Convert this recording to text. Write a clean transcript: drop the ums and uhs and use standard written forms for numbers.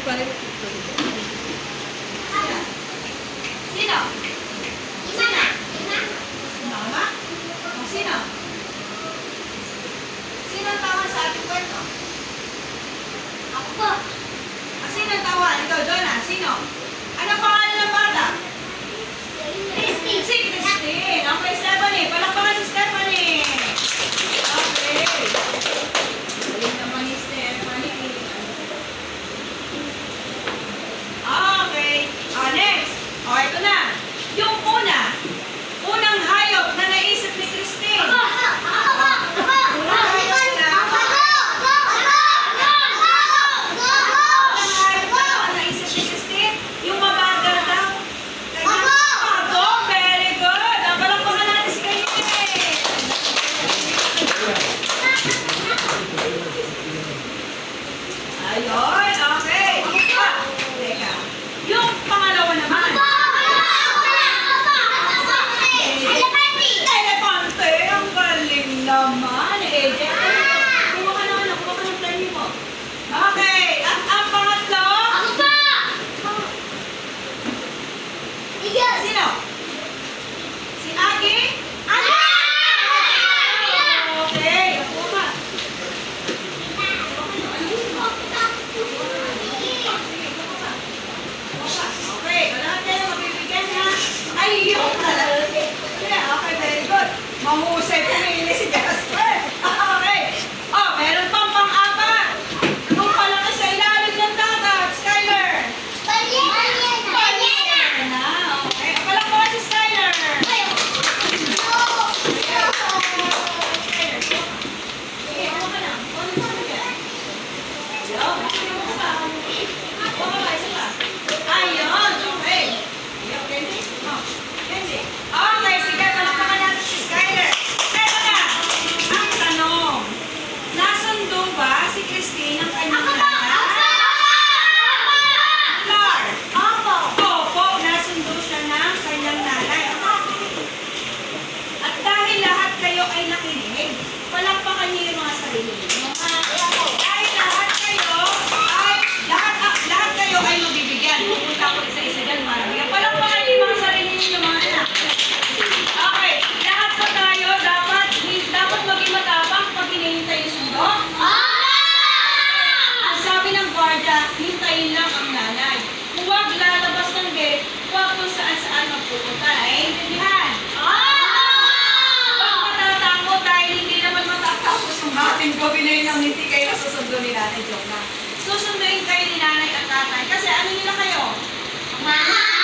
pa rin. Sino? Sino? Mama? O, sino? Sino ang tawa sa ating kwento? Ako po. Sino ang tawa? Ikaw, Jonah. Sino? Ano pangalan ng bata? Christy. Si Christine. Okay, Stephanie. Palakpakan si Stephanie. Okay. Galing naman ni Stephanie. Okay. Next. Ito na. Yung unang hayop na naisip ni Christine. Ayun, okay. Teka. Yung pangalawa naman. Elefante, ang galing naman. Kuha ka ng plani mo. Okay, at ang pangatlo? Sino? Si Aki? Okay, ako ka. Okay, lahat kayo mabibigyan na. Ayun! Okay, very good. Mahusay pumili si Jasper. Okay. Meron pang pang-apat. Yung palaki sa ilalim ng dagat, Skyler. Ballena na. Okay. Palakpakan si Skyler. Sige, ako ka na. Ano sa akin yan? Ayun. Ako ka. Ako ka, isa pa. Ayun. Okay. Kenzie. Kenzie. Okay, sige. Palakpakan natin si Skyler. Pero na, ang tanong, nasundo ba si Christine ang kanyang nanay? Lar. Opo, nasundo siya ng kanyang nanay. At dahil lahat kayo ay nakinig, palakpakan niyo yung mga sarili niyo. Dahil lahat kayo ay mabibigyan. Pupunta ko isa-isa dyan, marami. Palakpakan niyo yung mga sarili niyo, mga anak. Okay, lahat po tayo dapat maging matapang pag hinihintay yung sundo. Ang sabi ng guardia, hintayin lang ang nanay. Huwag lalabas ng gate, huwag kung saan-saan magpupunta. Naiintindihan? Huwag matatakot dahil hindi naman matatapos ang ating gawin ng hindi kayo susundo ni nanay. Joke na. Susunduin kayo ni nanay at tatay kasi ano nila kayo? Mama!